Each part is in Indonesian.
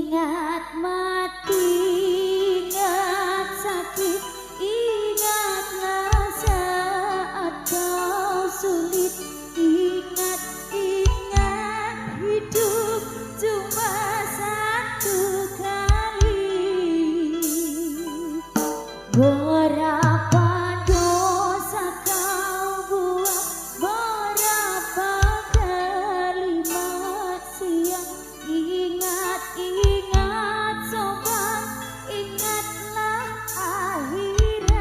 Ingat mati, ingat sakit, ingatlah saat kau sulit. Ingat, ingat hidup cuma satu kali. Berapa dosa kau buat, berapa kali maksiat. Ingat, ingat sobat, ingatlah akhirat.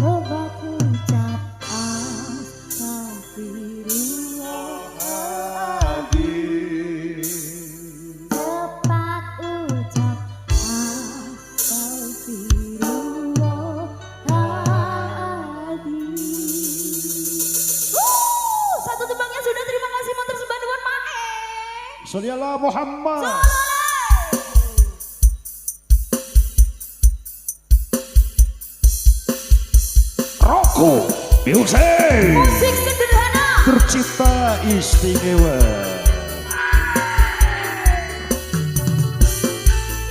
Obat ucap astagfirullahaladzim. Cepat ucap astagfirullahaladzim. Satu tembangnya sudah, terima kasih motor sebanduan Mae. Sallallahu Muhammad. Roko Music. Musik sederhana, Tercipta istimewa.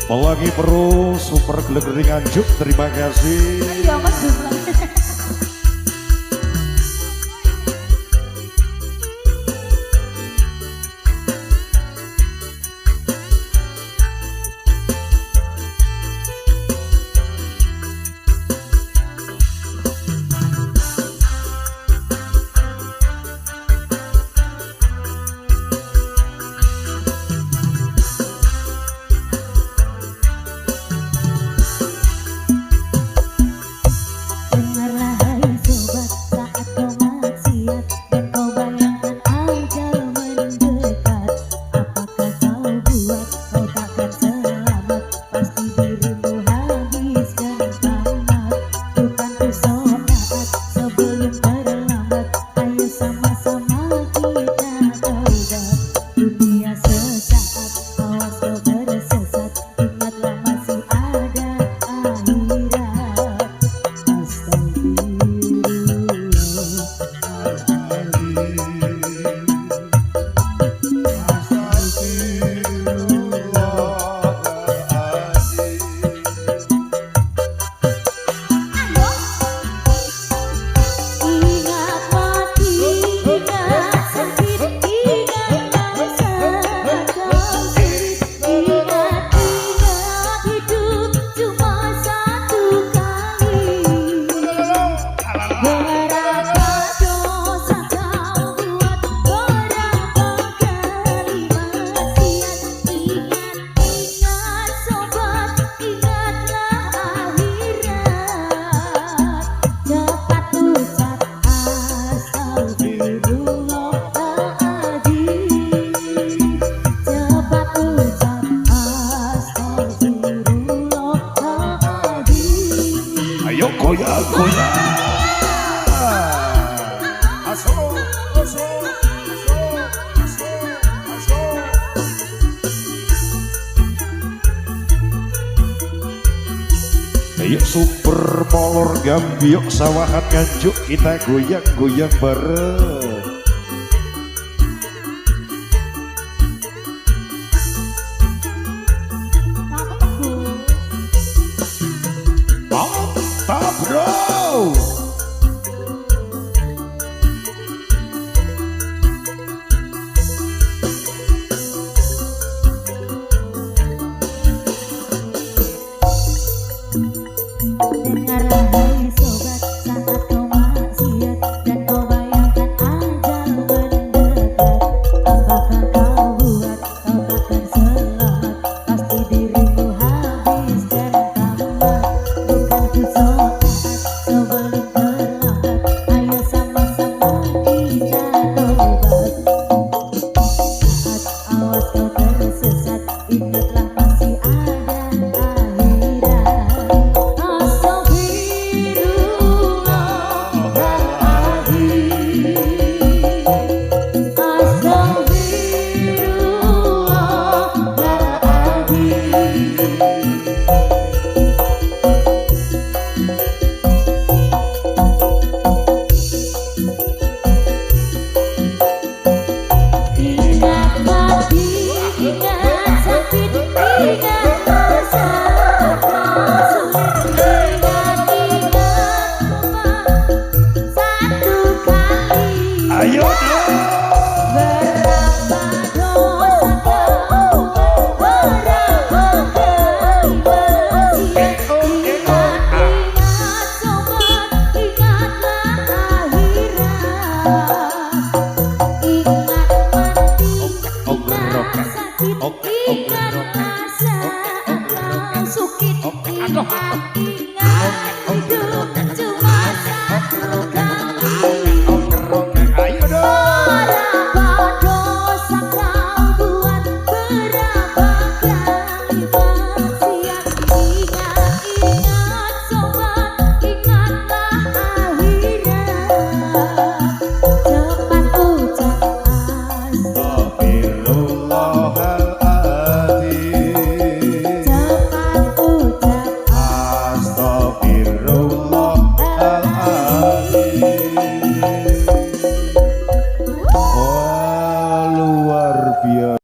Pelangi Pro Super Gelegering Anjuk, terima kasih. ya mas jumlah. Dengarlah hai sobat, saat kau maksiat dan kau bayangkan ajal mendekat. Apakah kau buat, kau takkan selamat, pasti dirimu habiskan tamat. Bukan sobat sebelum terlambat, ayo sama-sama kita taubat. Dunia sesaat, awas kau tersesat, ingatlah masih ada akhirat. Ingat mati, ingat sakit, ingatlah saat kau sulit. Ingat, ingat hidup cuma satu kali. Berapa dosa kau buat, berapa kali maksiat. Ingat, ingat sobat, ingatlah akhirat. Cepat ucap astagfirullahaladzim. Cepat ucap astagfirullahaladzim. Ayo goyang, goyang. Aso, aso, aso, aso, aso. Ayo super molor gambiok sawahan nganjuk, kita goyang-goyang bareng. Aku teguh. Mantap bro. Dengarlah hai sobat, saat kau maksiat dan kau bayangkan Ayo dong.